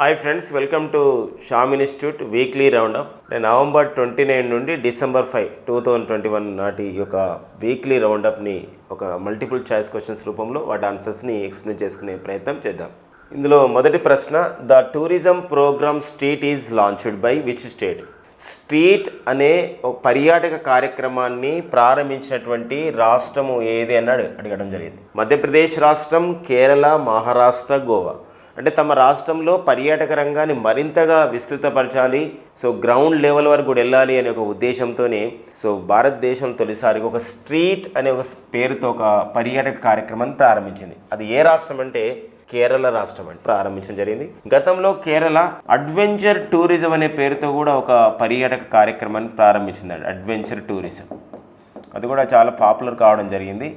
Hi friends, welcome to Sam institute weekly round up. November 29 నుండి December 5, 2021 నాటి యొక్క weekly రౌండప్ని ఒక మల్టిపుల్ చాయిస్ క్వశ్చన్స్ రూపంలో వాటి ఆన్సర్స్ని ఎక్స్ప్లెయిన్ చేసుకునే ప్రయత్నం చేద్దాం. ఇందులో మొదటి ప్రశ్న, the tourism program street is launched by which state? Street అనే ఒక పర్యాటక కార్యక్రమాన్ని ప్రారంభించినటువంటి రాష్ట్రము ఏది అన్నాడు అడగడం జరిగింది. మధ్యప్రదేశ్ రాష్ట్రం, కేరళ, మహారాష్ట్ర, గోవా. అంటే తమ రాష్ట్రంలో పర్యాటక రంగాన్ని మరింతగా విస్తృతపరచాలి, గ్రౌండ్ లెవెల్ వరకు కూడా వెళ్ళాలి అనే ఒక ఉద్దేశంతోనే భారతదేశంలో తొలిసారిగా ఒక స్ట్రీట్ అనే ఒక పేరుతో ఒక పర్యాటక కార్యక్రమాన్ని ప్రారంభించింది. అది ఏ రాష్ట్రం అంటే కేరళ రాష్ట్రం అని ప్రారంభించడం జరిగింది. గతంలో కేరళ అడ్వెంచర్ టూరిజం అనే పేరుతో కూడా ఒక పర్యాటక కార్యక్రమాన్ని ప్రారంభించింది. అడ్వెంచర్ టూరిజం అది కూడా చాలా పాపులర్ కావడం జరిగింది.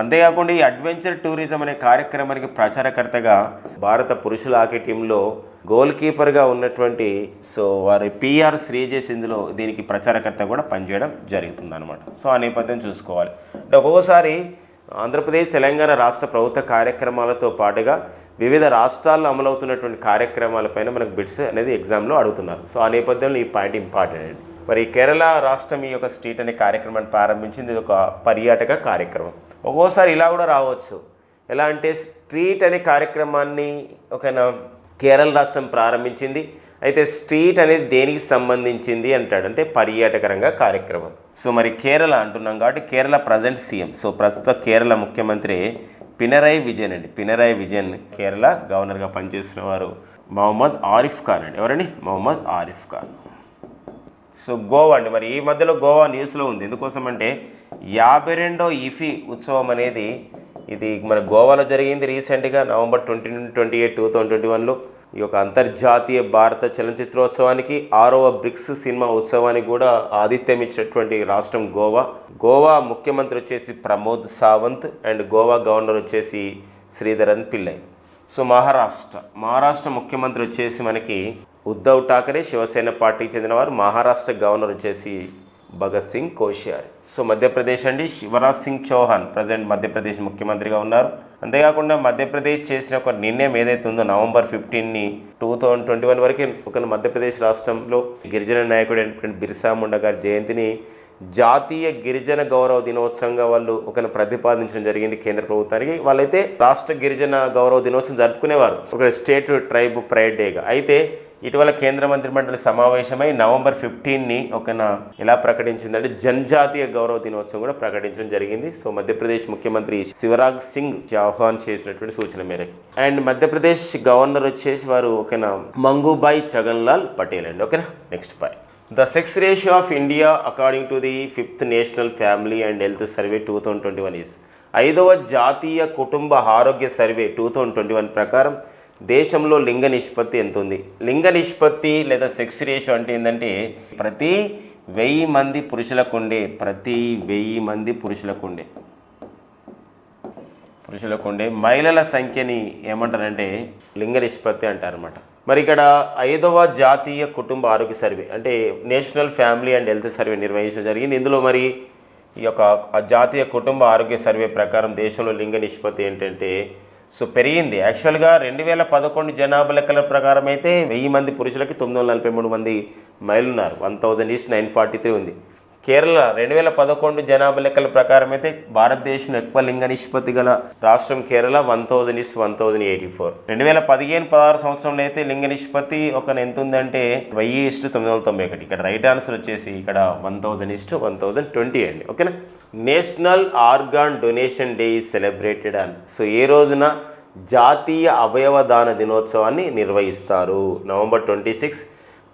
అంతేకాకుండా ఈ అడ్వెంచర్ టూరిజం అనే కార్యక్రమానికి ప్రచారకర్తగా భారత పురుషుల హాకీ టీంలో గోల్ కీపర్గా ఉన్నటువంటి వారి పిఆర్ శ్రీజేష్ ఇందులో దీనికి ప్రచారకర్త కూడా పనిచేయడం జరుగుతుంది అనమాట. ఆ నేపథ్యం చూసుకోవాలి. అంటే ఒక్కొక్కసారి ఆంధ్రప్రదేశ్, తెలంగాణ రాష్ట్ర ప్రభుత్వ కార్యక్రమాలతో పాటుగా వివిధ రాష్ట్రాల్లో అమలవుతున్నటువంటి కార్యక్రమాలపైన మనకు బిట్స్ అనేది ఎగ్జామ్లో అడుగుతున్నారు. ఆ నేపథ్యంలో ఈ పాయింట్ ఇంపార్టెంట్ అండి. మరి కేరళ రాష్ట్రం ఈ యొక్క స్ట్రీట్ అనే కార్యక్రమాన్ని ప్రారంభించింది. ఇది ఒక పర్యాటక కార్యక్రమం. ఒక్కోసారి ఇలా కూడా రావచ్చు. ఎలా అంటే స్ట్రీట్ అనే కార్యక్రమాన్ని ఒక కేరళ రాష్ట్రం ప్రారంభించింది, అయితే స్ట్రీట్ అనేది దేనికి సంబంధించింది అంటాడు, అంటే పర్యాటక రంగ కార్యక్రమం. మరి కేరళ అంటున్నాం కాబట్టి కేరళ ప్రజెంట్ సీఎం, ప్రస్తుత కేరళ ముఖ్యమంత్రి పినరయ్ విజయన్ అండి. పినరయ్ విజయన్ కేరళ గవర్నర్గా పనిచేస్తున్న వారు మొహమ్మద్ ఆరిఫ్ ఖాన్ అండి. ఎవరండి? మొహమ్మద్ ఆరిఫ్ ఖాన్. గోవా అండి. మరి ఈ మధ్యలో గోవా న్యూస్లో ఉంది. ఎందుకోసం అంటే 52వ ఇఫీ ఉత్సవం అనేది ఇది మన గోవాలో జరిగింది రీసెంట్గా నవంబర్ 20 నుండి 28, 2021లో. ఈ యొక్క అంతర్జాతీయ భారత చలనచిత్రోత్సవానికి 6వ బ్రిక్స్ సినిమా ఉత్సవానికి కూడా ఆతిథ్యం ఇచ్చినటువంటి రాష్ట్రం గోవా. గోవా ముఖ్యమంత్రి వచ్చేసి ప్రమోద్ సావంత్ అండ్ గోవా గవర్నర్ వచ్చేసి శ్రీధరన్ పిల్లై. మహారాష్ట్ర ముఖ్యమంత్రి వచ్చేసి మనకి ఉద్ధవ్ ఠాకరే, శివసేన పార్టీకి చెందినవారు. మహారాష్ట్ర గవర్నర్ వచ్చేసి భగత్ సింగ్ కోశ్యారి. మధ్యప్రదేశ్ అండి, శివరాజ్ సింగ్ చౌహాన్ ప్రజెంట్ మధ్యప్రదేశ్ ముఖ్యమంత్రిగా ఉన్నారు. అంతేకాకుండా మధ్యప్రదేశ్ చేసిన ఒక నిర్ణయం ఏదైతే ఉందో నవంబర్ 15, 2021 వరకు ఒక మధ్యప్రదేశ్ రాష్ట్రంలో గిరిజన నాయకుడు అయినటువంటి బిర్సా ముండా గారి జయంతిని జాతీయ గిరిజన గౌరవ దినోత్సవంగా వాళ్ళు ఒక ప్రతిపాదించడం జరిగింది కేంద్ర ప్రభుత్వానికి. వాళ్ళైతే రాష్ట్ర గిరిజన గౌరవ దినోత్సవం జరుపుకునేవారు ఒక స్టేట్ ట్రైబ్ ప్రైడ్ డేగా. అయితే ఇటీవల కేంద్ర మంత్రిమండలి సమావేశమై నవంబర్ 15ని ఎలా ప్రకటించిందంటే జనజాతీయ గౌరవ దినోత్సవం కూడా ప్రకటించడం జరిగింది. మధ్యప్రదేశ్ ముఖ్యమంత్రి శివరాజ్ సింగ్ చౌహాన్ చేసినటువంటి సూచన మేరకు. అండ్ మధ్యప్రదేశ్ గవర్నర్ వచ్చేసి వారు మంగూభాయ్ చగన్లాల్ పటేల్ అండి. Next point, the sex ratio of India according to the 5th national family and health survey 2021 is 5వ జాతీయ కుటుంబ ఆరోగ్య సర్వే 2021 ప్రకారం దేశంలో లింగ నిష్పత్తి ఎంత ఉంది? లింగ నిష్పత్తి లేదా సెక్స్ రేషియో అంటే ఏంటంటే ప్రతి 1000 మంది పురుషులకుండే మహిళల సంఖ్యని ఏమంటారంటే లింగ నిష్పత్తి అంటారన్నమాట. మరి ఇక్కడ 5వ జాతీయ కుటుంబ ఆరోగ్య సర్వే అంటే national family and health survey నిర్వహించడం జరిగింది. ఇందులో మరి ఈ యొక్క జాతీయ కుటుంబ ఆరోగ్య సర్వే ప్రకారం దేశంలో లింగ నిష్పత్తి ఏంటంటే పెరిగింది. యాక్చువల్గా 2011 జనాభా లెక్కల ప్రకారం అయితే 1000 మంది పురుషులకి 943 మంది మహిళలు ఉన్నారు. 1000:943 ఉంది. కేరళ 2011 జనాభా లెక్కల ప్రకారం అయితే భారతదేశంలో ఎక్కువ లింగ నిష్పత్తి గల రాష్ట్రం కేరళ. 1000:1084. 2015-16 సంవత్సరంలో అయితే లింగ నిష్పత్తి ఎంత ఉందంటే 1000:991. ఇక్కడ రైట్ ఆన్సర్ వచ్చేసి ఇక్కడ 1000:1020 అండి. ఓకేనా. National organ donation day is celebrated అని. ఏ రోజున జాతీయ అవయవ దాన దినోత్సవాన్ని నిర్వహిస్తారు? November 26,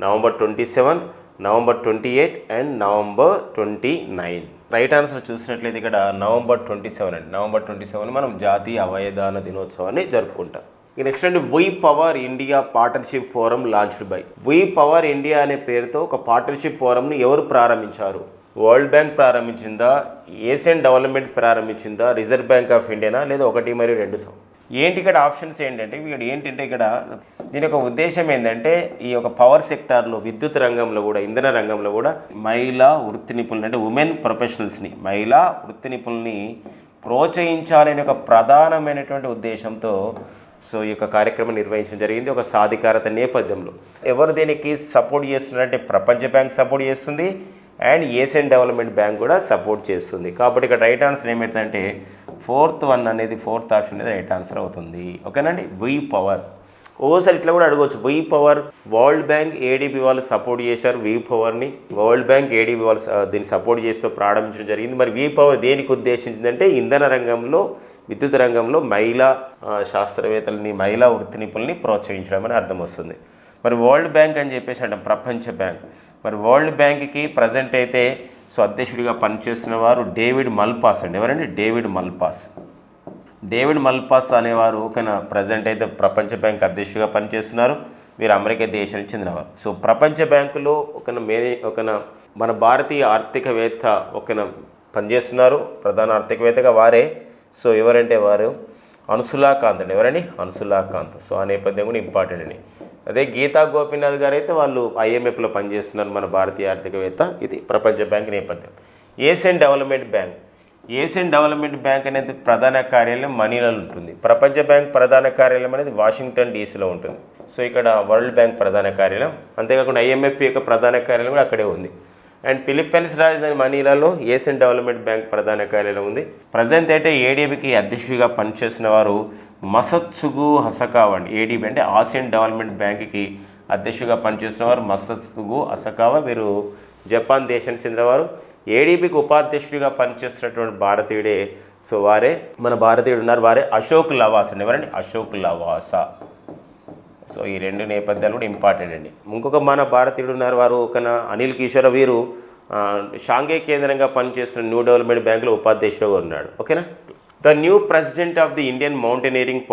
November 27, November 28 and November 29. Right answer చూసినట్లయితే ఇక్కడ నవంబర్ 27 అండి. నవంబర్ 27 మనం జాతీయ అవయదాన దినోత్సవాన్ని జరుపుకుంటాం. నెక్స్ట్ అండి, we power India partnership forum launched by. We power India అనే పేరుతో ఒక పార్ట్నర్షిప్ ఫోరంని ఎవరు ప్రారంభించారు? వరల్డ్ బ్యాంక్ ప్రారంభించిందా, ఏషియన్ డెవలప్మెంట్ ప్రారంభించిందా, రిజర్వ్ బ్యాంక్ ఆఫ్ ఇండియానా, లేదా 1 మరియు 2? ఏంటి ఇక్కడ ఆప్షన్స్ ఏంటంటే ఇక్కడ దీని యొక్క ఉద్దేశం ఏంటంటే ఈ యొక్క పవర్ సెక్టార్లో, విద్యుత్ రంగంలో కూడా, ఇంధన రంగంలో కూడా మహిళా వృత్తి నిపుణులు అంటే ఉమెన్ ప్రొఫెషనల్స్ని, మహిళా వృత్తి నిపుణుల్ని ప్రోత్సహించాలనే ఒక ప్రధానమైనటువంటి ఉద్దేశంతో సో ఈ యొక్క కార్యక్రమం నిర్వహించడం జరిగింది ఒక సాధికారత నేపథ్యంలో. ఎవరు దీనికి సపోర్ట్ చేస్తున్నారంటే ప్రపంచ బ్యాంక్ సపోర్ట్ చేస్తుంది అండ్ ఏషియన్ డెవలప్మెంట్ బ్యాంక్ కూడా సపోర్ట్ చేస్తుంది. కాబట్టి ఇక్కడ రైట్ ఆన్సర్ ఏమవుతుందంటే ఫోర్త్ ఆప్షన్ అనేది రైట్ ఆన్సర్ అవుతుంది. ఓకేనండి. వి పవర్ ఓసారి ఇట్లా కూడా అడగవచ్చు. వి పవర్ వరల్డ్ బ్యాంక్ ఏడీబీ వాళ్ళు సపోర్ట్ చేశారు. వి పవర్ని వరల్డ్ బ్యాంక్ ఏడీబీ వాళ్ళు దీన్ని సపోర్ట్ చేస్తూ ప్రారంభించడం జరిగింది. మరి వి పవర్ దేనికి ఉద్దేశించిందంటే ఇంధన రంగంలో, విద్యుత్ రంగంలో మహిళా శాస్త్రవేత్తలని, మహిళా వృత్తి నిపుణుల్ని ప్రోత్సహించడం అని అర్థం వస్తుంది. మరి వరల్డ్ బ్యాంక్ అని చెప్పేసి అంటాం, ప్రపంచ బ్యాంక్. మరి వరల్డ్ బ్యాంక్కి ప్రజెంట్ అయితే అధ్యక్షుడిగా పనిచేస్తున్న వారు డేవిడ్ మల్పాస్ అండి. ఎవరండి? డేవిడ్ మల్పాస్ అనేవారు ప్రజెంట్ అయితే ప్రపంచ బ్యాంక్ అధ్యక్షుడిగా పనిచేస్తున్నారు. వీరు అమెరికా దేశానికి చెందినవారు. సో ప్రపంచ బ్యాంకులో మన భారతీయ ఆర్థికవేత్త పనిచేస్తున్నారు, ప్రధాన ఆర్థికవేత్తగా వారే. సో ఎవరంటే వారు అన్సులా కాంత్ అండి. ఎవరండి? అన్సులా కాంత్. సో ఆ నేపథ్యం కూడా ఇంపార్టెంట్ అండి. అదే గీతా గోపీనాథ్ గారు అయితే వాళ్ళు ఐఎంఎఫ్లో పనిచేస్తున్నారు, మన భారతీయ ఆర్థికవేత్త. ఇది ప్రపంచ బ్యాంక్ నేపథ్యం. ఏషియన్ డెవలప్మెంట్ బ్యాంక్ అనేది ప్రధాన కార్యాలయం మనీలాలో ఉంటుంది. ప్రపంచ బ్యాంక్ ప్రధాన కార్యాలయం అనేది వాషింగ్టన్ డీసీలో ఉంటుంది. సో ఇక్కడ వరల్డ్ బ్యాంక్ ప్రధాన కార్యాలయం, అంతేకాకుండా ఐఎంఎఫ్ యొక్క ప్రధాన కార్యాలయం కూడా అక్కడే ఉంది. అండ్ ఫిలిప్పైన్స్ రాజధాని మనీలాలో ఏషియన్ డెవలప్మెంట్ బ్యాంక్ ప్రధాన కార్యాలయం ఉంది. ప్రజెంట్ అయితే ఏడీబీకి అధ్యక్షుడిగా పనిచేస్తున్న వారు మసత్సుగు హసకావా అండి. ఏడీబీ అంటే ఆసియన్ డెవలప్మెంట్ బ్యాంక్కి అధ్యక్షుడిగా పనిచేస్తున్న వారు మసత్సుగు హసకావా. వీరు జపాన్ దేశానికి చెందినవారు. ఏడీబీకి ఉపాధ్యక్షుడిగా పనిచేస్తున్నటువంటి భారతీయుడే. సో వారే మన భారతీయుడు ఉన్నారు, వారే అశోక్ లవాసా అండి. ఎవరండి? అశోక్ లవాసా. సో ఈ రెండు నేపథ్యాలు కూడా ఇంపార్టెంట్ అండి. ఇంకొక మన భారతీయుడు ఉన్నారు, వారు అనిల్ కిషోర్. వీరు షాంఘై కేంద్రంగా పనిచేస్తున్న న్యూ డెవలప్మెంట్ బ్యాంకులో ఉపాధ్యక్షుడిగా ఉన్నాడు. ఓకేనా. The new president of the Indian mountaineering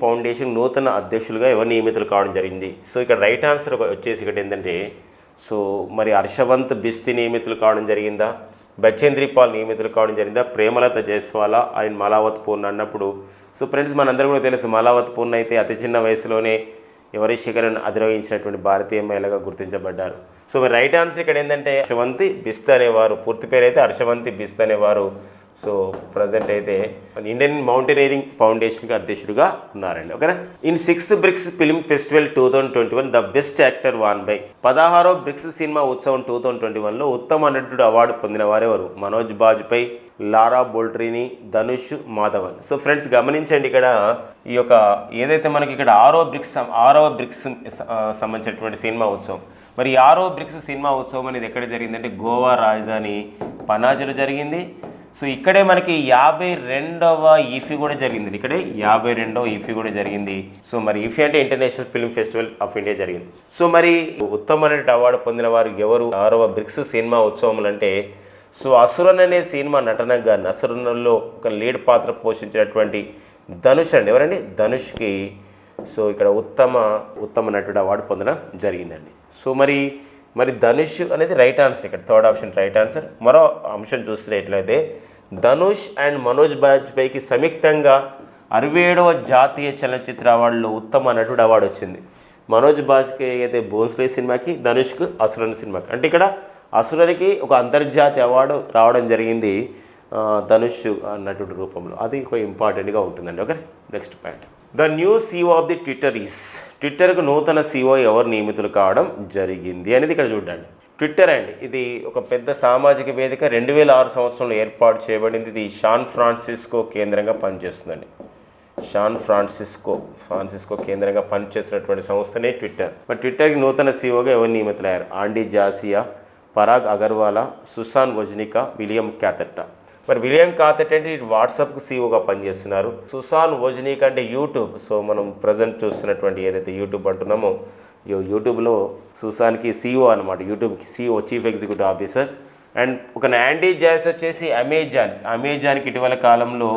foundation నూతన అధ్యక్షులుగా ఎవరు నియమితులు కావడం జరిగింది. సో ఇక్కడ రైట్ ఆన్సర్ వచ్చేసి ఇక్కడ ఏంటంటే మరి హర్షవంత్ బిస్తి నియమితులు కావడం జరిగిందా, బచేంద్రి పాల్ నియమితులు కావడం జరిగిందా, ప్రేమలత జైస్వాలా ఆయన మలావత్ పూర్ణ అన్నప్పుడు. సో ఫ్రెండ్స్, మనందరూ కూడా తెలుసు మలావత్ పూర్ణ అయితే అతి చిన్న వయసులోనే ఎవరి శిఖరాన్ని అధిరోహించినటువంటి భారతీయ మహిళగా గుర్తించబడ్డారు. సో మరి రైట్ ఆన్సర్ ఇక్కడ ఏంటంటే హర్షవంతి బిస్త్ అనేవారు, పూర్తి పేరు అయితే హర్షవంతి బిస్త్ అనేవారు. సో ప్రజెంట్ అయితే ఇండియన్ మౌంటైనీరింగ్ ఫౌండేషన్కి అధ్యక్షుడిగా ఉన్నారండి. ఓకేనా. In 6th BRICS film festival 2021 the best actor won by 16వ బ్రిక్స్ సినిమా ఉత్సవం 2021లో ఉత్తమ నటుడు అవార్డు పొందిన వారెవరు? Manoj Bajpayee, Lara Boltrini, Dhanush, Madhavan. So friends గమనించండి, ఇక్కడ ఈ యొక్క ఏదైతే మనకి ఇక్కడ 6వ బ్రిక్స్ సంబంధించినటువంటి సినిమా ఉత్సవం. మరి 6వ బ్రిక్స్ సినిమా ఉత్సవం అనేది ఎక్కడ జరిగిందంటే గోవా రాజధాని పనాజీలో జరిగింది. సో ఇక్కడే మనకి 52వ ఈఫీ కూడా జరిగింది. ఇక్కడే 52వ ఈఫీ కూడా జరిగింది. సో మరి ఈఫీ అంటే international film festival of India జరిగింది. సో మరి ఉత్తమ నటుడు అవార్డు పొందిన వారు ఎవరు 6వ బ్రిక్స్ సినిమా ఉత్సవములు అంటే అసురన్ అనే సినిమా నటనగా అసురన్లో ఒక లీడ్ పాత్ర పోషించినటువంటి ధనుష్ అండి. ఎవరండి? ధనుష్కి ఇక్కడ ఉత్తమ నటుడు అవార్డు పొందడం జరిగిందండి. సో మరి ధనుష్ అనేది రైట్ ఆన్సర్. ఇక్కడ థర్డ్ ఆప్షన్ రైట్ ఆన్సర్. మరో అంశం చూసినట్లయితే ధనుష్ అండ్ మనోజ్ బాజ్పేయికి సంయుక్తంగా 67వ జాతీయ చలనచిత్ర అవార్డులో ఉత్తమ నటుడు అవార్డు వచ్చింది. మనోజ్ బాజ్పేయి అయితే బోన్స్లే సినిమాకి, ధనుష్కు అసురన్ సినిమాకి. అంటే ఇక్కడ అసురన్కి ఒక అంతర్జాతీయ అవార్డు రావడం జరిగింది ధనుష్ నటుడు రూపంలో. అది ఒక ఇంపార్టెంట్గా ఉంటుందండి. Okay. Next point. The new CEO of the ట్విట్టర్కు నూతన CEO ఎవరు నియమితులు కావడం జరిగింది అనేది ఇక్కడ చూడండి. ట్విట్టర్ అండి, ఇది ఒక పెద్ద సామాజిక వేదిక. 2006 సంవత్సరంలో ఏర్పాటు చేయబడింది. ఇది శాన్ ఫ్రాన్సిస్కో కేంద్రంగా పనిచేస్తుందండి. శాన్ ఫ్రాన్సిస్కో కేంద్రంగా పనిచేస్తున్నటువంటి సంస్థనే ట్విట్టర్. మరి ట్విట్టర్కి నూతన CEOగా ఎవరు నియమితులయ్యారు? ఆండీ జాసియా, పరాగ్ అగర్వాలా, సుసాన్ వజ్నికా, విలియం క్యాథెర్టా. మరి విలియం క్యాథెర్టా అంటే వాట్సాప్కు CEOగా పనిచేస్తున్నారు. సుసాన్ వజ్నికా అంటే యూట్యూబ్. సో మనం ప్రజెంట్ చూస్తున్నటువంటి ఏదైతే యూట్యూబ్ అంటున్నామో యూట్యూబ్లో సుసాన్కి CEO అనమాట. యూట్యూబ్కి CEO, chief executive officer. And ఒక యాండీ జాస్ వచ్చేసి అమెజాన్కి ఇటీవల కాలంలో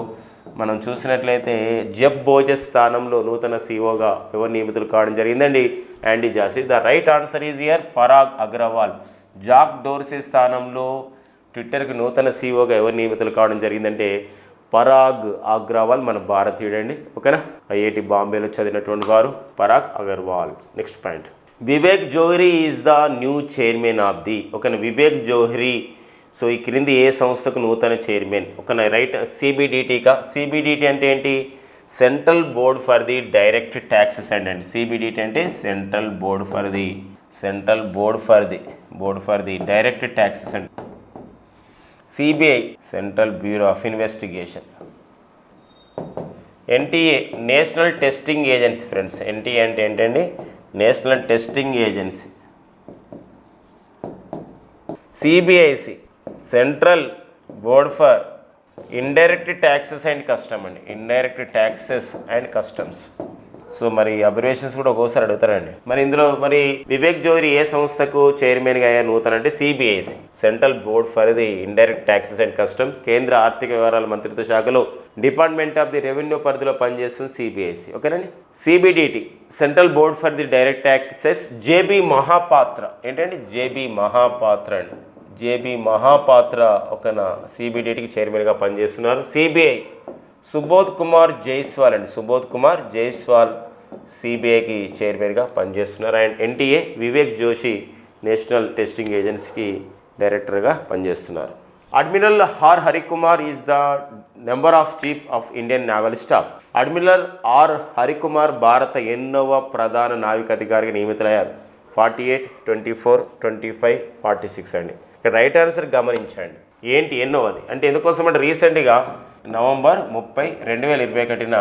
మనం చూసినట్లయితే జెఫ్ బోజెస్ స్థానంలో నూతన CEOగా ఎవరు నియమితులు కావడం జరిగిందండి? Andy Jassy. The right answer is here Parag Agrawal. Jack Dorsey స్థానంలో ట్విట్టర్కి నూతన CEOగా ఎవరు నియమితులు కావడం జరిగిందంటే పరాగ్ అగ్రవాల్, మన భారతీయుడండి. ఓకేనా. IIT బాంబేలో చదివినటువంటి వారు Parag Agarwal. Next point. Vivek Johri is the new chairman of the. ఓకేనా. వివేక్ జోహ్రీ ఈ క్రింది ఏ సంస్థకు నూతన చైర్మన్? ఓకేనా. రైట్. CBDT అంటే ఏంటి? Central Board for the Direct Taxes అండి. సిబిడిటి అంటే Central Board for the Direct Taxes అండి. CBI Central Bureau of Investigation. NTA National Testing Agency friends. NTA అంటే ఏంటండి? National Testing Agency. CBIC Central Board for Indirect taxes and Custom అండి. Indirect taxes and customs. So మరి abbreviations కూడా ఒక్కోసారి అడుగుతారండి. మరి ఇందులో మరి వివేక్ జోహరి ఏ సంస్థకు చైర్మన్గా అయ్యారు నూతన అంటే CBIC Central Board for the indirect taxes and custom. కేంద్ర ఆర్థిక వ్యవహారాల మంత్రిత్వ శాఖలో డిపార్ట్మెంట్ ఆఫ్ ది రెవెన్యూ పరిధిలో పనిచేస్తుంది సిబిఐసి. ఓకేనండి. CBDT central Board for the Direct taxes. JB Mohapatra ఏంటండి? జేబీ మహాపాత్ర అండి. జేబీ మహాపాత్ర ఒకన సిబిడిటికి చైర్మన్గా పనిచేస్తున్నారు. సిబిఐ సుబోధ్ కుమార్ జైస్వాల్ అండి. సుబోధ్ కుమార్ జైస్వాల్ సిబిఐకి చైర్మన్గా పనిచేస్తున్నారు. And NTA Vivek Joshi national testing ఏజెన్సీకి డైరెక్టర్గా పనిచేస్తున్నారు. Admiral R Harikumar is the number of chief of Indian naval staff. Admiral R Harikumar భారత 8వ ప్రధాన నావికాధికారికి నియమితులయ్యారు. 48, 24, 25, 46 అండి. ఇక్కడ రైట్ ఆన్సర్ గమనించండి. ఏంటి ఎన్నోది అంటే ఎందుకోసం అంటే రీసెంట్గా నవంబర్ 30, 2021న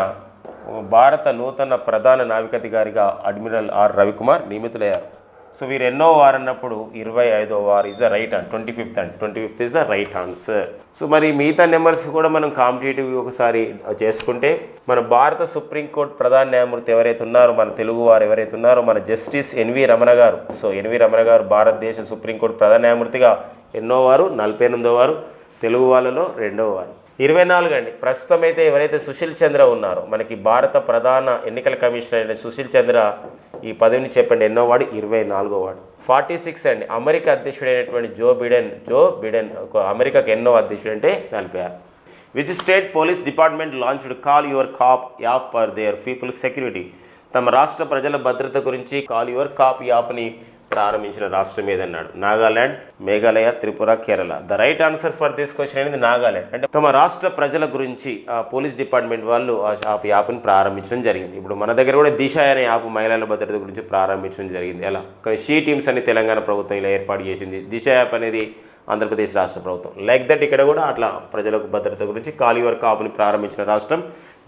భారత నూతన ప్రధాన నావికాధికారిగా అడ్మిరల్ ఆర్ రవికుమార్ నియమితులయ్యారు. సో వీరు ఎన్నో వారు అన్నప్పుడు 25వ వారు is the right answer. 25th అండి. 25th is the right answer. So మరి మిగతా నెంబర్స్ కూడా మనం కాంపిటేటివ్ ఒకసారి చేసుకుంటే మన భారత సుప్రీంకోర్టు ప్రధాన న్యాయమూర్తి ఎవరైతే ఉన్నారో మన తెలుగు వారు ఎవరైతే ఉన్నారో మన జస్టిస్ ఎన్వి రమణ గారు. సో ఎన్వి రమణ గారు భారతదేశ సుప్రీంకోర్టు ప్రధాన న్యాయమూర్తిగా ఎన్నో వారు? 48వ వారు. తెలుగు వాళ్ళలో 2వ వారు. 24 అండి. ప్రస్తుతం అయితే ఎవరైతే సుశీల్ చంద్ర ఉన్నారో మనకి భారత ప్రధాన ఎన్నికల కమిషనర్ అయిన సుశీల్ చంద్ర ఈ పదవిని చెప్పండి ఎన్నో వాడు? 24వ వాడు. 46 అండి. అమెరికా అధ్యక్షుడైనటువంటి జో బిడెన్ ఒక అమెరికాకి ఎన్నో అధ్యక్షుడు అంటే 46. Which state police department launched call your cop app for their people security. తమ రాష్ట్ర ప్రజల భద్రత గురించి కాల్ యువర్ కాప్ యాప్ని ప్రారంభించిన రాష్ట్రం ఏదన్నాడు? Nagaland, Meghalaya, Tripura, Kerala. The right answer for this question అనేది నాగాల్యాండ్. అంటే తమ రాష్ట్ర ప్రజల గురించి పోలీస్ డిపార్ట్మెంట్ వాళ్ళు ఆ యాప్ని ప్రారంభించడం జరిగింది. ఇప్పుడు మన దగ్గర కూడా దిశ అనే యాప్ మహిళల భద్రత గురించి ప్రారంభించడం జరిగింది. ఎలా? కానీ షీ టీమ్స్ అని తెలంగాణ ప్రభుత్వం ఇలా ఏర్పాటు చేసింది. దిశ యాప్ అనేది ఆంధ్రప్రదేశ్ రాష్ట్ర ప్రభుత్వం. లైక్ దట్ ఇక్కడ కూడా అట్లా ప్రజలకు భద్రత గురించి కాల్ యువర్ కాప్ని ప్రారంభించిన రాష్ట్రం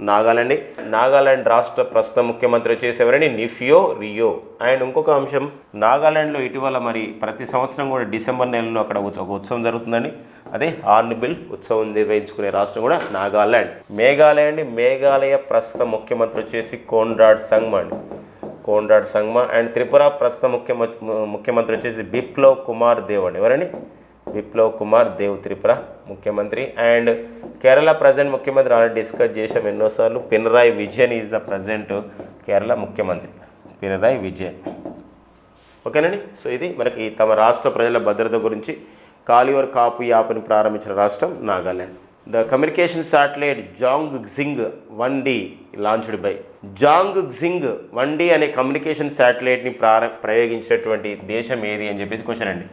నాగాలాండ్. నాగాలాండ్ రాష్ట్ర ప్రస్తుత ముఖ్యమంత్రి వచ్చేసి ఎవరండి? నిఫియో రియో. అండ్ ఇంకొక అంశం, నాగాలాండ్లో ఇటీవల మరి ప్రతి సంవత్సరం కూడా డిసెంబర్ నెలలో అక్కడ ఒక ఉత్సవం జరుగుతుందండి. అదే హార్న్బిల్ ఉత్సవం నిర్వహించుకునే రాష్ట్రం కూడా నాగాలాండ్. మేఘాలయ ప్రస్తుత ముఖ్యమంత్రి వచ్చేసి కోన్రాడ్ సంగ్మా. అండ్ త్రిపుర ప్రస్తుత ముఖ్యమంత్రి వచ్చేసి బిప్లవ్ కుమార్ దేవ్ అండి. ఎవరండి? బిప్లవ్ కుమార్ దేవ్ త్రిపుర ముఖ్యమంత్రి. అండ్ కేరళ ప్రజెంట్ ముఖ్యమంత్రి ఆల్రెడీ డిస్కస్ చేసాం ఎన్నోసార్లు. Pinarayi Vijayan is the present Kerala ముఖ్యమంత్రి. పినరాయి విజయన్. ఓకేనండి. సో ఇది మనకి తమ రాష్ట్ర ప్రజల భద్రత గురించి కాల్ యువర్ కాప్ యాప్ని ప్రారంభించిన రాష్ట్రం Nagaland. The communication satellite Zhongxing 1D launched by. Zhongxing 1D అనే కమ్యూనికేషన్ శాటిలైట్ని ప్రయోగించినటువంటి దేశం ఏది అని చెప్పేసి క్వశ్చన్ అండి.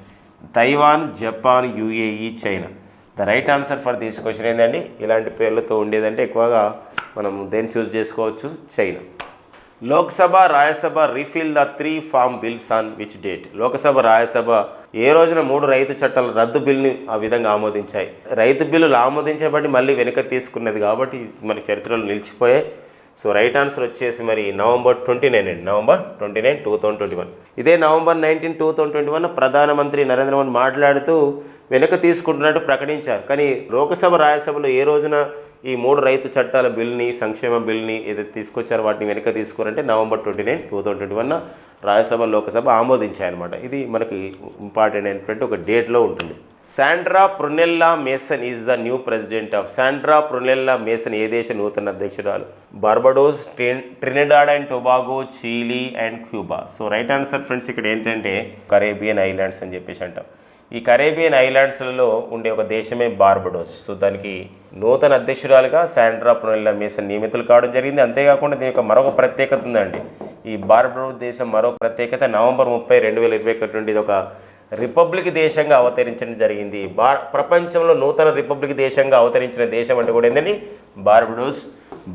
Taiwan, Japan, UAE, China. The right answer for this question ఏంటండి? ఇలాంటి పేర్లతో ఉండేదంటే ఎక్కువగా మనం దేన్ని చూస్ చేసుకోవచ్చు? China. Lok Sabha, Rajya Sabha repeal the 3 farm bills on which date. Lok Sabha, Rajya Sabha ఏ రోజున 3 రైతు చట్టాల రద్దు బిల్ని ఆ విధంగా ఆమోదించాయి. రైతు బిల్లులు ఆమోదించబట్టి మళ్ళీ వెనక తీసుకున్నది కాబట్టి మన చరిత్రలో నిలిచిపోయాయి. సో రైట్ ఆన్సర్ వచ్చేసి మరి నవంబర్ 29 అండి. నవంబర్ 29, 2021. ఇదే నవంబర్ 19, 2021 ప్రధానమంత్రి నరేంద్ర మోదీ మాట్లాడుతూ వెనక తీసుకుంటున్నట్టు ప్రకటించారు. కానీ లోకసభ, రాజ్యసభలో ఏ రోజున ఈ 3 రైతు చట్టాల బిల్ని, సంక్షేమ బిల్ని ఏదైతే తీసుకొచ్చారో వాటిని వెనక తీసుకోరంటే నవంబర్ 29, 2021 రాజ్యసభ, లోకసభ ఆమోదించాయన్నమాట. ఇది మనకి ఇంపార్టెంట్ అయినటువంటి ఒక డేట్లో ఉంటుంది. Sandra Brunella Mason is the new president of. Sandra Brunella Mason ఏ దేశ నూతన అధ్యక్షురాలు? Barbados, Trinidad and Tobago, Chile and Cuba. So right answer friends ఇక్కడ ఏంటంటే కరేబియన్ ఐలాండ్స్ అని చెప్పేసి అంటాం. ఈ కరేబియన్ ఐలాండ్స్లలో ఉండే ఒక దేశమే బార్బడోస్. సో దానికి నూతన అధ్యక్షురాలుగా శాండ్రా బ్రునెల్లా మేసన్ నియమితులు కావడం జరిగింది. అంతేకాకుండా దీని యొక్క మరొక ప్రత్యేకత ఉందండి. ఈ బార్బడోస్ దేశం మరొక ప్రత్యేకత నవంబర్ 30, 2021 నుండి ఇది ఒక రిపబ్లిక్ దేశంగా అవతరించడం జరిగింది. ప్రపంచంలో నూతన రిపబ్లిక్ దేశంగా అవతరించిన దేశం అంటే కూడా ఏంటండి? బార్బడోస్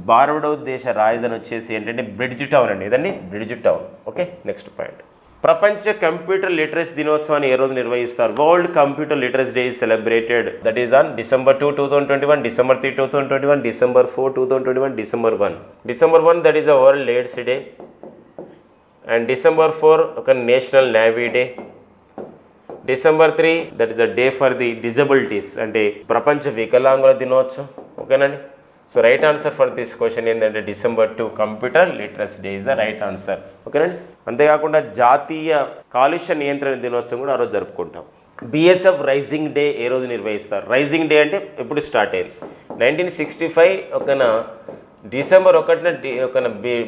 బార్బడోస్ దేశ రాజధాని వచ్చేసి ఏంటంటే బ్రిడ్జ్ టౌన్ అండి, ఇదండి bridge town. Okay, next point. ప్రపంచ కంప్యూటర్ లిటరసీ దినోత్సవాన్ని ఏ రోజు నిర్వహిస్తారు? World computer literacy day celebrated that is on December 2, 2021, December 3, 2021, December 4, 2021, December 1. December 1 that is a World AIDS Day and December 4 ఒక national navy day. December 3 that is a day for the disabilities అంటే ప్రపంచ వికలాంగుల దినోత్సవం. ఓకేనండి. So right answer for this question ఏంటంటే December 2 computer literacy day is the right answer. ఓకేనండి. అంతేకాకుండా జాతీయ కాలుష్య నియంత్రణ దినోత్సవం కూడా ఆ రోజు జరుపుకుంటాం. BSF రైజింగ్ డే ఏ రోజు నిర్వహిస్తారు? రైజింగ్ డే అంటే ఎప్పుడు స్టార్ట్ అయ్యింది? 1965 ఒకన December 1 ఒకన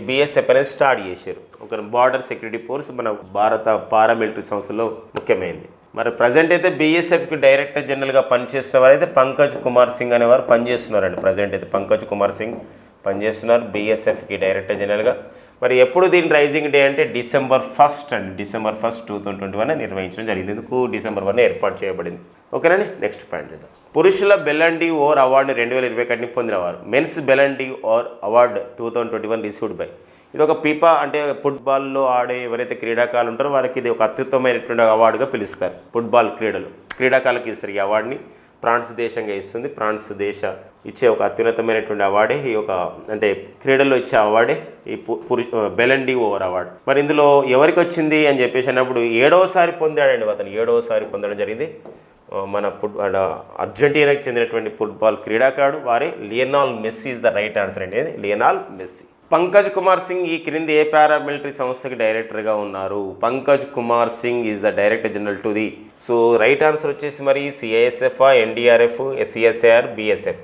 BSF అనేది స్టార్ట్ చేశారు. ఒక బార్డర్ సెక్యూరిటీ ఫోర్స్ మన భారత పారామిలిటరీ సంస్థలో ముఖ్యమైనది. మరి ప్రజెంట్ అయితే BSFకి డైరెక్టర్ జనరల్గా పనిచేస్తున్న వారైతే పంకజ్ కుమార్ సింగ్ అనేవారు పనిచేస్తున్నారండి. ప్రజెంట్ అయితే పంకజ్ కుమార్ సింగ్ పనిచేస్తున్నారు BSFకి డైరెక్టర్ జనరల్గా. మరి ఎప్పుడు దీని రైజింగ్ డే అంటే December 1 అండి. December 1, 2021 నిర్వహించడం జరిగింది. ఎందుకు December 1 ఏర్పాటు చేయబడింది. ఓకేనండి. నెక్స్ట్ పాయింట్ చూద్దాం. పురుషుల బెలన్ డి ఓర్ అవార్డుని 2021 పొందినవారు. Men's Ballon d'Or award 2021 received by. ఇది ఒక పీపా అంటే ఫుట్బాల్లో ఆడే ఎవరైతే క్రీడాకారులు ఉంటారో వారికి ఇది ఒక అత్యుత్తమైనటువంటి అవార్డుగా పిలుస్తారు. ఫుట్బాల్ క్రీడాకారులకు ఇస్తారు ఈ అవార్డుని. ఫ్రాన్స్ దేశంగా ఇస్తుంది. ఫ్రాన్స్ దేశ ఇచ్చే ఒక అత్యున్నతమైనటువంటి అవార్డే ఈ యొక్క అంటే క్రీడల్లో ఇచ్చే అవార్డే ఈ బెలన్ డి ఓవర్ అవార్డు. మరి ఇందులో ఎవరికి వచ్చింది అని చెప్పేసి అన్నప్పుడు 7వసారి పొందాడండి. అతను 7వసారి పొందడం జరిగింది. మన అర్జెంటీనాకి చెందినటువంటి ఫుట్బాల్ క్రీడాకారుడు వారే Lionel Messi is the right answer అండి. Lionel Messi. పంకజ్ కుమార్ సింగ్ ఈ క్రింది ఏ పారామిలిటరీ సంస్థకి డైరెక్టర్గా ఉన్నారు? Pankaj Kumar Singh is the director general to the. So right answer వచ్చేసి మరి CISF, NDRF, SCSR, BSF.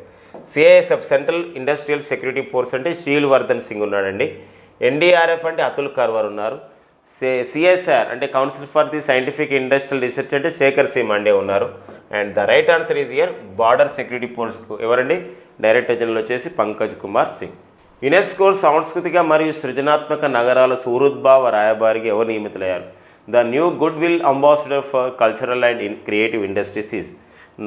CISF Central Industrial Security Force అంటే షీల్ వర్ధన్ సింగ్ ఉన్నాడండి. NDRF అంటే అతుల్ కర్వర్ ఉన్నారు. CSR అంటే Council for the Scientific Industrial Research అంటే శేఖర్ సి మండే ఉన్నారు. And the right answer is here border security ఫోర్స్కు ఎవరండి డైరెక్టర్ జనరల్ వచ్చేసి పంకజ్ కుమార్ సింగ్. యునెస్కో సాంస్కృతిక మరియు సృజనాత్మక నగరాల సూరుద్భావ రాయబారికి ఎవరు నియమితులయ్యారు? The new goodwill ambassador for cultural and creative industries is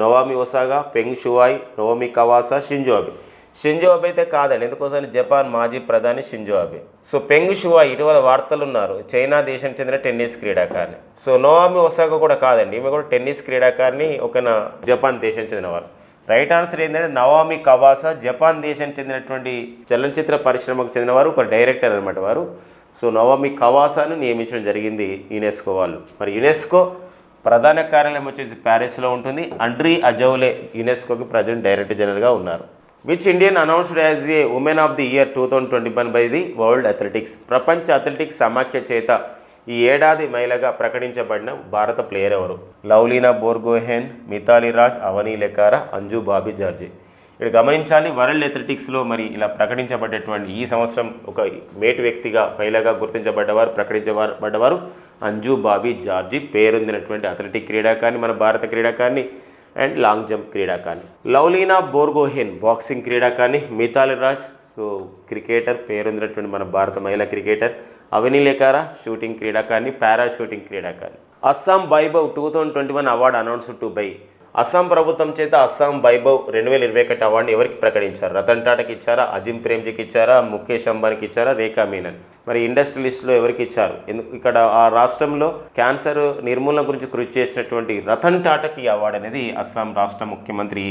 Naomi Osaka, Peng Shuai, Naomi Kawase, Shinzo Abe. Shinzo Abe అయితే కాదండి, ఎందుకోసం జపాన్ మాజీ ప్రధాని Shinzo Abe. So Peng Shuai ఇటీవల వార్తలు ఉన్నారు, చైనా దేశానికి చెందిన టెన్నిస్ క్రీడాకారిణి. సో నోవామి ఒసాగా కూడా కాదండి, ఈమె కూడా టెన్నిస్ క్రీడాకారిణి, ఒక జపాన్ దేశానికి చెందినవారు. రైట్ ఆన్సర్ ఏంటంటే నవామి కవాసా, జపాన్ దేశానికి చెందినటువంటి చలనచిత్ర పరిశ్రమకు చెందినవారు, ఒక డైరెక్టర్ అనమాట వారు. సో నవామి కవాసాను నియమించడం జరిగింది యునెస్కో వాళ్ళు. మరి యునెస్కో ప్రధాన కార్యాలయం వచ్చేసి ప్యారిస్లో ఉంటుంది. అండ్రీ అజౌలే యునెస్కోకి ప్రజెంట్ డైరెక్టర్ జనరల్గా ఉన్నారు. Which Indian announced as a women of the year 2021 by the world athletics. ప్రపంచ అథ్లెటిక్స్ సమాఖ్య చేత ఈ ఏడాది మహిళగా ప్రకటించబడిన భారత ప్లేయర్ ఎవరు? లవ్లీనా బోర్గోహెన్, మిథాలీ రాజ్, అవనీ లెకారా, అంజు బాబీ జార్జి. ఇక్కడ గమనించాలి, వరల్డ్ అథ్లెటిక్స్లో మరి ఇలా ప్రకటించబడ్డటువంటి ఈ సంవత్సరం ఒక మేటి వ్యక్తిగా మహిళగా ప్రకటించబడ్డవారు అంజు బాబీ జార్జి. పేరొందినటువంటి అథ్లెటిక్ క్రీడాకారిణి, మన భారత క్రీడాకారిణి అండ్ లాంగ్ జంప్ క్రీడాకారిణి. లవ్లీనా బోర్గోహెన్ బాక్సింగ్ క్రీడాకారిణి. మిథాలీ రాజ్ సో క్రికెటర్, పేరొందినటువంటి మన భారత మహిళా క్రికెటర్. అవనీ లెకారా షూటింగ్ క్రీడాకారిణి, పారా షూటింగ్ క్రీడాకారిణి. Assam Vaibhav 2021 award announced to buy. Assam ప్రభుత్వం చేత అస్సాం వైభవ్ 2021 అవార్డుని ఎవరికి ప్రకటించారు? రతన్ టాటాకి ఇచ్చారా, అజిమ్ ప్రేమ్జీకి ఇచ్చారా, ముఖేష్ అంబానీకి ఇచ్చారా, రేఖా మీనన్. మరి ఇండస్ట్రియలిస్ట్లో ఎవరికి ఇచ్చారు? ఇక్కడ ఆ రాష్ట్రంలో క్యాన్సర్ నిర్మూలన గురించి కృషి చేసినటువంటి రతన్ టాటాకి ఈ అవార్డు అనేది అస్సాం రాష్ట్ర ముఖ్యమంత్రి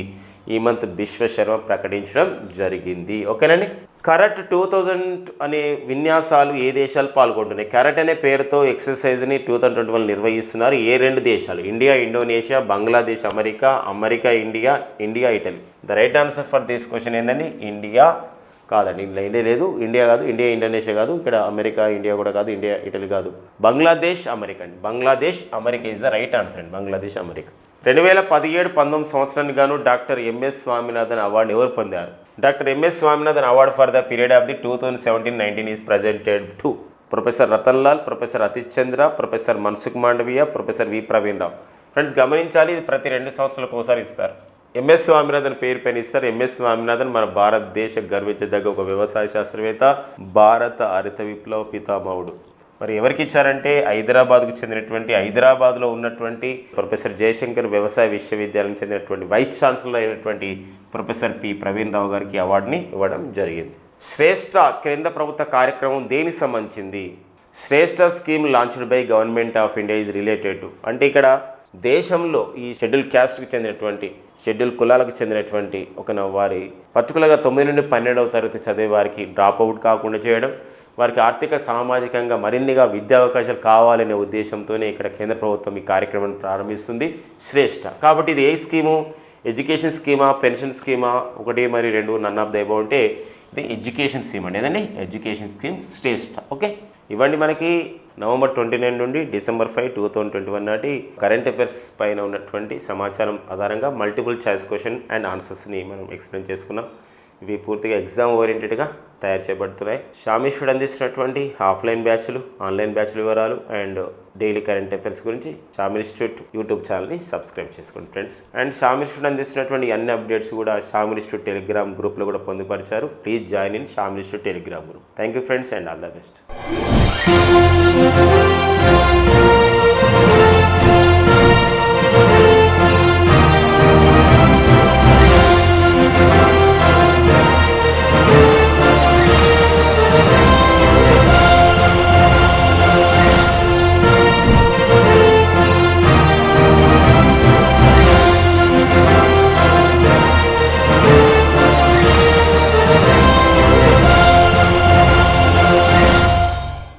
హేమంత్ బిశ్వ శర్మ ప్రకటించడం జరిగింది. ఓకేనండి. కరట్ 2000 అనే విన్యాసాలు ఏ దేశాలు పాల్గొంటున్నాయి? కరట్ అనే పేరుతో ఎక్సర్సైజ్ని 2021 నిర్వహిస్తున్నారు. ఏ 2 దేశాలు? India, Indonesia, Bangladesh, America, India, Italy. The right answer for this question ఏంటండి? ఇండియా కాదండి, ఇండియా లేదు, ఇండియా కాదు, ఇండియా ఇండోనేషియా కాదు, ఇక్కడ అమెరికా ఇండియా కూడా కాదు, ఇండియా ఇటలీ కాదు, బంగ్లాదేశ్ అమెరికా అండి. Bangladesh America is the right answer అండి. బంగ్లాదేశ్ అమెరికా. 2017-19 సంవత్సరానికి గాను డాక్టర్ ఎంఎస్ స్వామినాథన్ అవార్డు ఎవరు పొందారు? Doctor MS Swaminathan award for the period of the 2017-19 is presented to professor Rattan Lal, professor Atit Chandra, professor Mansukh Mandaviya, professor V Praveen Rao. Friends గమనించాలి, ఇది ప్రతి 2 సంవత్సరాలకు ఒకసారి ఇస్తారు. ఎంఎస్ స్వామినాథన్ పేరు పైన ఇస్తారు. ఎంఎస్ స్వామినాథన్ మన భారతదేశ గర్వించదగ్గ ఒక వ్యవసాయ శాస్త్రవేత్త, భారత హరిత విప్లవ పితామహుడు. మరి ఎవరికి ఇచ్చారంటే హైదరాబాద్కు చెందినటువంటి హైదరాబాద్లో ఉన్నటువంటి ప్రొఫెసర్ జయశంకర్ వ్యవసాయ విశ్వవిద్యాలయం చెందినటువంటి వైస్ ఛాన్సలర్ అయినటువంటి ప్రొఫెసర్ పి ప్రవీణ్ రావు గారికి అవార్డుని ఇవ్వడం జరిగింది. శ్రేష్ఠ కేంద్ర ప్రభుత్వ కార్యక్రమం దేనికి సంబంధించింది? Shreshta scheme launched by government of India is related to, అంటే ఇక్కడ దేశంలో ఈ షెడ్యూల్ క్యాస్ట్కి చెందినటువంటి షెడ్యూల్ కులాలకు చెందినటువంటి వారి పర్టికులర్గా 9 నుండి 12వ తరగతి చదివే వారికి డ్రాప్ అవుట్ కాకుండా చేయడం, వారికి ఆర్థిక సామాజికంగా మరిన్నిగా విద్యా అవకాశాలు కావాలనే ఉద్దేశంతోనే ఇక్కడ కేంద్ర ప్రభుత్వం ఈ కార్యక్రమాన్ని ప్రారంభిస్తుంది శ్రేష్ఠ. కాబట్టి ఇది ఏ స్కీము? ఎడ్యుకేషన్ స్కీమా, పెన్షన్ స్కీమా, 1 మరియు 2 నన్ ఆఫ్ ద అబౌవ్ అంటే ఇది ఎడ్యుకేషన్ స్కీమ్ అండి. ఏదండి ఎడ్యుకేషన్ స్కీమ్ శ్రేష్ఠ. ఓకే, ఇవ్వండి మనకి నవంబర్ 29 నుండి డిసెంబర్ 5, 2021 నాటి కరెంట్ అఫైర్స్ పైన ఉన్నటువంటి సమాచారం ఆధారంగా మల్టిపుల్ చాయిస్ క్వశ్చన్ అండ్ ఆన్సర్స్ని మనం ఎక్స్ప్లెయిన్ చేసుకున్నాం. ఇవి పూర్తిగా ఎగ్జామ్ ఓరియంటెడ్గా తయారు చేయబడుతున్నాయి. షామిస్టుడ్ అందిస్తున్నటువంటి ఆఫ్లైన్ బ్యాచ్లు, ఆన్లైన్ బ్యాచ్ల వివరాలు అండ్ డైలీ కరెంట్ అఫైర్స్ గురించి షామ్ ఇన్స్టిట్యూట్ యూట్యూబ్ ఛానల్ని సబ్స్క్రైబ్ చేసుకోండి ఫ్రెండ్స్. అండ్ షామ్ ఇన్స్టిట్యూట్ అందిస్తున్నటువంటి అన్ని అప్డేట్స్ కూడా షామ్ ఇన్స్టిట్యూట్ టెలిగ్రామ్ గ్రూప్లో కూడా పొందుపరిచారు. Please join in Sam institute Telegram group. Thank you friends and all the best.